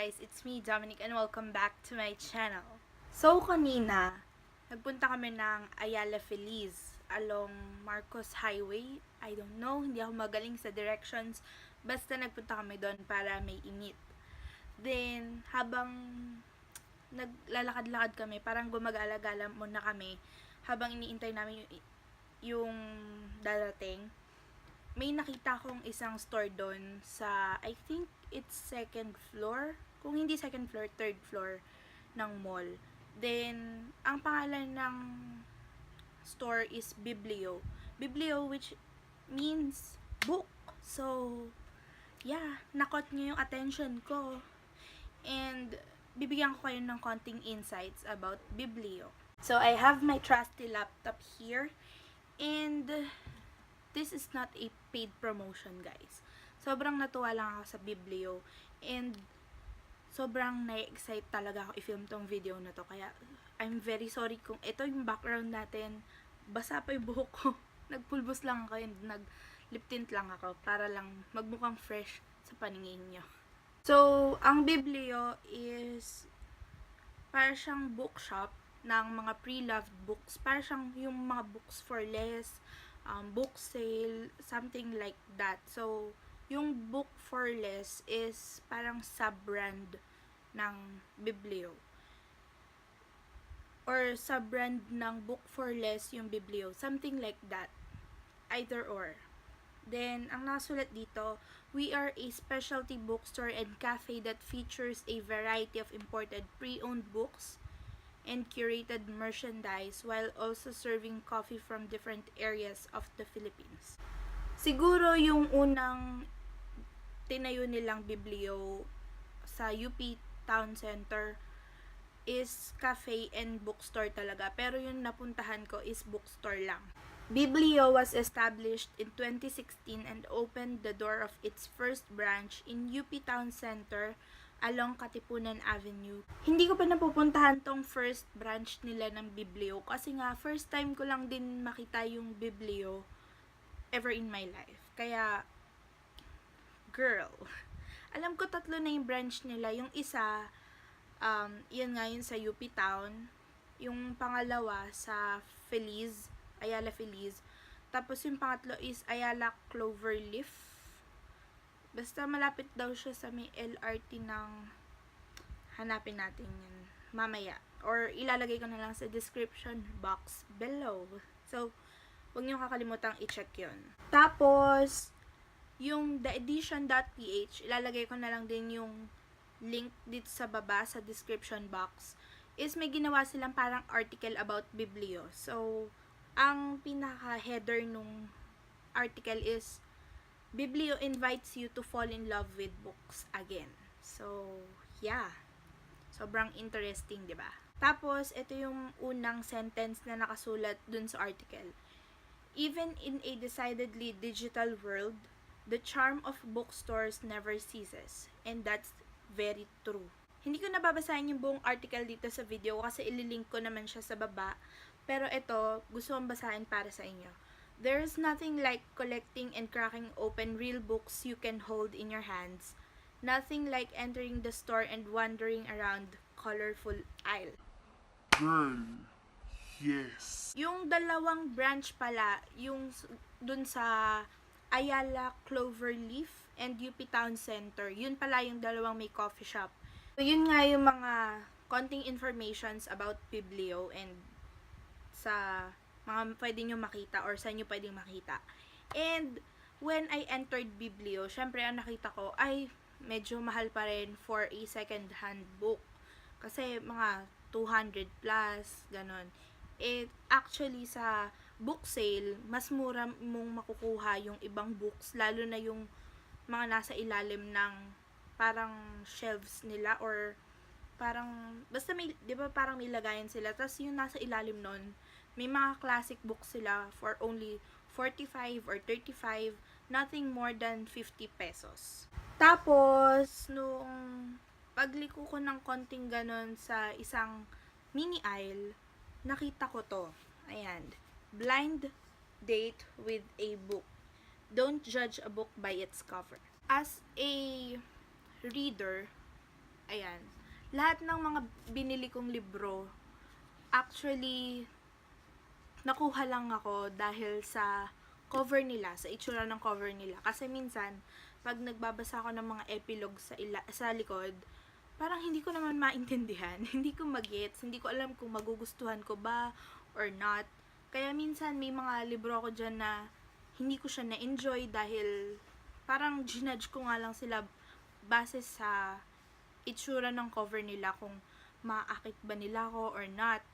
guys, it's me, Dominic, and welcome back to my channel. So, kanina, nagpunta kami ng Ayala Feliz along Marcos Highway. I don't know, hindi ako magaling sa directions. Basta nagpunta kami doon para may i-meet. Then, habang naglalakad-lakad kami, parang gumagala-gala muna kami habang iniintay namin yung dadating. May nakita akong isang store doon sa, I think it's second floor. Kung hindi second floor, third floor ng mall. Then, ang pangalan ng store is Biblio. Biblio, which means book. So, yeah, nakot niyo yung attention ko. And, bibigyan ko kayo ng konting insights about Biblio. So, I have my trusty laptop here. And, this is not a paid promotion, guys. Sobrang natuwa lang ako sa Biblio. And, sobrang na-excite talaga ako i-film tong video na to. Kaya, I'm very sorry kung ito yung background natin. Basa pa yung buhok ko. Nagpulbos lang ako and nag-lip tint lang ako para lang magmukhang fresh sa paningin nyo. So, ang Biblio is para siyang bookshop ng mga pre-loved books. Para siyang yung mga books for less, book sale, something like that. So, yung book for less is parang sub-brand ng Biblio. Or sub-brand ng book for less yung Biblio. Something like that. Either or. Then, ang nasulat dito, we are a specialty bookstore and cafe that features a variety of imported pre-owned books and curated merchandise while also serving coffee from different areas of the Philippines. Siguro yung unang tinayo nilang Biblio sa UP Town Center is cafe and bookstore talaga. Pero yung napuntahan ko is bookstore lang. Biblio was established in 2016 and opened the door of its first branch in UP Town Center along Katipunan Avenue. Hindi ko pa napupuntahan tong first branch nila ng Biblio kasi nga first time ko lang din makita yung Biblio ever in my life. Kaya, girl, alam ko tatlo na yung branch nila. Yung isa, yun nga yun sa UP Town. Yung pangalawa sa Feliz, Ayala Feliz. Tapos yung pangatlo is Ayala Cloverleaf. Basta malapit daw siya sa may LRT ng, hanapin natin yun mamaya. Or ilalagay ko na lang sa description box below. So, huwag niyo kakalimutang i-check yun. Tapos, yung theedition.ph, ilalagay ko na lang din yung link dito sa baba sa description box. Is may ginawa silang parang article about Biblio. So, ang pinaka-header nung article is Biblio invites you to fall in love with books again. So, yeah. Sobrang interesting, di ba? Tapos, ito yung unang sentence na nakasulat dun sa article. Even in a decidedly digital world, the charm of bookstores never ceases. And that's very true. Hindi ko nababasahin yung buong article dito sa video kasi ililink ko naman siya sa baba. Pero ito, gusto kong basahin para sa inyo. There's nothing like collecting and cracking open real books you can hold in your hands. Nothing like entering the store and wandering around colorful aisle. Girl, yes. Yung dalawang branch pala, yung dun sa Ayala Cloverleaf and UP Town Center, yun pala yung dalawang may coffee shop. So, yun nga yung mga konting informations about Biblio and sa mga pwede nyo makita or sa inyo pwedeng makita. And, when I entered Biblio, syempre ang nakita ko ay medyo mahal pa rin for a second-hand book. Kasi mga 200 plus, ganon. Actually, sa book sale, mas mura mong makukuha yung ibang books, lalo na yung mga nasa ilalim ng parang shelves nila or parang, basta may, di ba parang may lagayan sila, tapos yung nasa ilalim nun, may mga classic books sila for only 45 or 35, nothing more than 50 pesos. Tapos, nung pagliko ko ng konting ganon sa isang mini aisle, nakita ko to. Ayan. Blind date with a book. Don't judge a book by its cover. As a reader, Ayan. Lahat ng mga binili kong libro, actually, nakuha lang ako dahil sa cover nila, sa itsura ng cover nila. Kasi minsan, pag nagbabasa ako ng mga epilogue sa likod, parang hindi ko naman maintindihan. Hindi ko magets, hindi ko alam kung magugustuhan ko ba or not. Kaya minsan may mga libro ako dyan na hindi ko siya na-enjoy dahil parang ginudge ko nga lang sila base sa itsura ng cover nila kung maakit ba nila ako or not.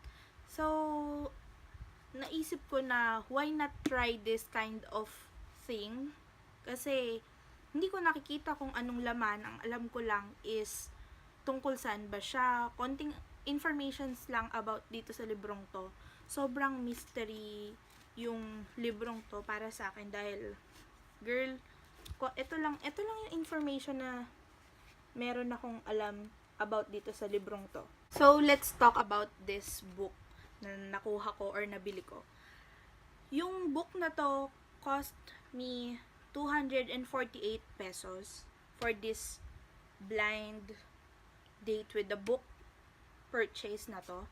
So, naisip ko na why not try this kind of thing? Kasi, hindi ko nakikita kung anong laman. Ang alam ko lang is tungkol saan ba siya. Konting informations lang about dito sa librong to. Sobrang mystery yung librong to para sa akin dahil, girl, ito lang yung information na meron akong alam about dito sa librong to. So, let's talk about this book na nakuha ko or nabili ko. Yung book na to cost me 248 pesos for this blind date with the book purchase na to.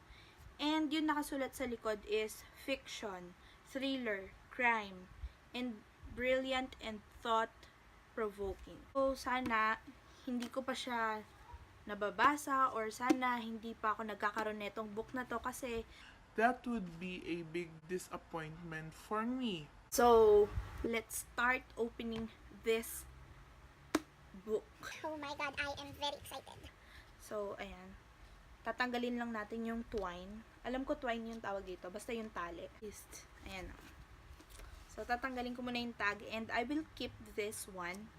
And yung nakasulat sa likod is fiction, thriller, crime, and brilliant and thought-provoking. So, sana hindi ko pa siya nababasa or sana hindi pa ako nagkakaroon netong book na to kasi That would be a big disappointment for me. so let's start opening this book. Oh my god, I am very excited. So ayan, tatanggalin lang natin yung twine. Alam ko twine yung tawag dito, basta yung tali. Ayan. So tatanggalin ko muna yung tag and I will keep this one.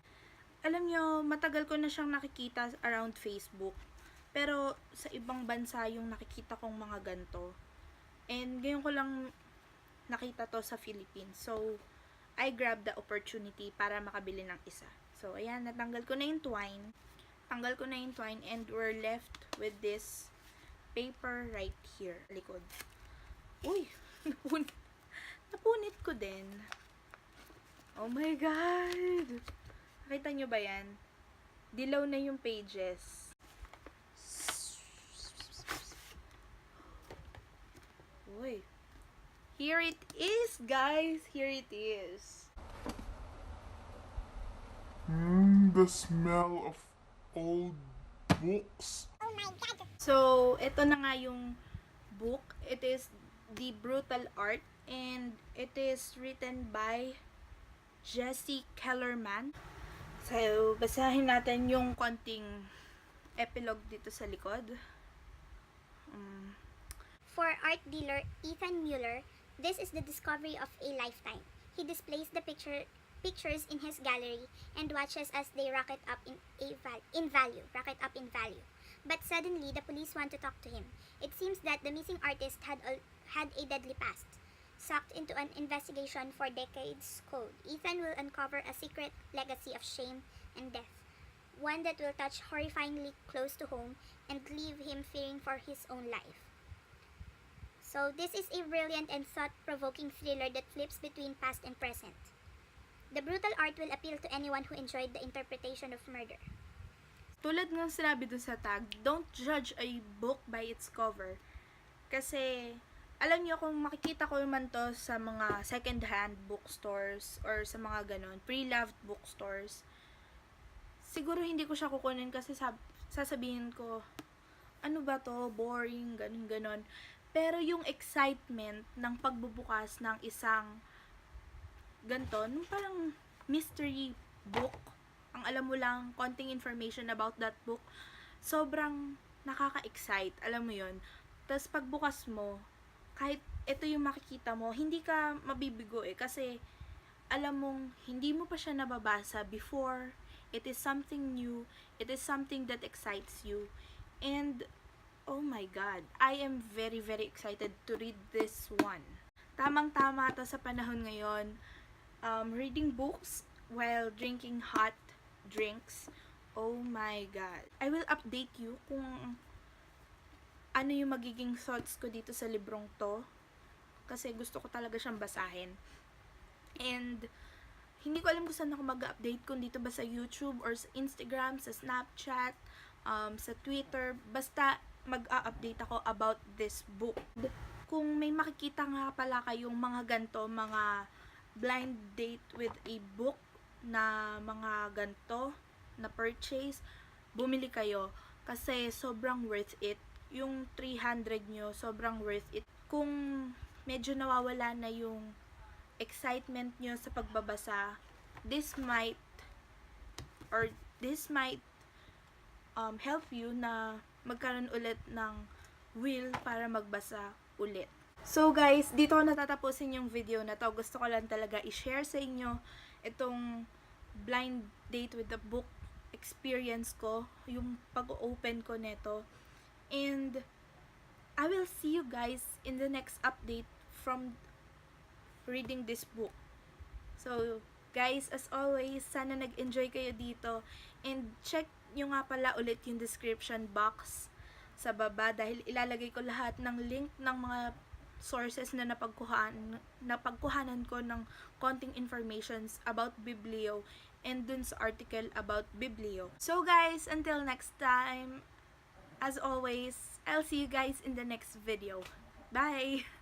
Alam nyo, matagal ko na siyang nakikita around Facebook. Pero, sa ibang bansa yung nakikita kong mga ganto. And, ngayon ko lang nakita to sa Philippines. So, I grabbed the opportunity para makabili ng isa. So, ayan, natanggal ko na yung twine. Tanggal ko na yung twine and we're left with this paper right here. Likod. Uy! Napunit ko din. Oh my God! Nakita nyo ba yan? Dilaw na yung pages. Uy. Here it is, guys. Here it is. The smell of old books. Oh my god. So, ito na nga yung book. It is The Brutal Art and it is written by Jesse Kellerman. So, basahin natin yung konting epilogue dito sa likod. For art dealer Ethan Mueller, this is the discovery of a lifetime. He displays the pictures in his gallery and watches as they rocket up in value. But suddenly, the police want to talk to him. It seems that the missing artist had a deadly past. Sucked into an investigation for decades cold, Ethan will uncover a secret legacy of shame and death. One that will touch horrifyingly close to home and leave him fearing for his own life. So, this is a brilliant and thought-provoking thriller that flips between past and present. The brutal art will appeal to anyone who enjoyed the interpretation of murder. Tulad ng sinabi dun sa tag, don't judge a book by its cover. Kasi, alam niyo kung makikita ko naman to sa mga second-hand bookstores or sa mga ganon, pre-loved bookstores, siguro hindi ko siya kukunin kasi sasabihin ko, ano ba to, boring, ganon. Pero yung excitement ng pagbubukas ng isang ganito, nung parang mystery book, ang alam mo lang, konting information about that book, sobrang nakaka-excite, alam mo yun. Tapos pagbukas mo, kahit ito yung makikita mo, hindi ka mabibigo kasi alam mong hindi mo pa siya nababasa before. It is something new. It is something that excites you. And, oh my God, I am very, very excited to read this one. Tamang-tama to sa panahon ngayon. Reading books while drinking hot drinks. Oh my God. I will update you kung ano yung magiging thoughts ko dito sa librong to. Kasi gusto ko talaga siyang basahin. And, hindi ko alam kung saan ako mag-update, kung dito ba sa YouTube or sa Instagram, sa Snapchat, sa Twitter. Basta mag-a-update ako about this book. Kung may makikita nga pala kayong mga ganto, mga blind date with a book na mga ganto na purchase, bumili kayo kasi sobrang worth it. Yung 300 nyo, sobrang worth it. Kung medyo nawawala na yung excitement nyo sa pagbabasa, this might help you na magkaroon ulit ng will para magbasa ulit. So guys, dito ko natatapusin yung video na to. Gusto ko lang talaga i-share sa inyo itong blind date with the book experience ko, yung pag-open ko neto. And I will see you guys in the next update from reading this book. So guys, as always, sana nag-enjoy kayo dito, and check nyo nga pala ulit yung description box sa baba dahil ilalagay ko lahat ng link ng mga sources na napagkuhanan ko ng konting informations about Biblio and dun sa article about Biblio. So guys, until next time, as always, I'll see you guys in the next video. Bye!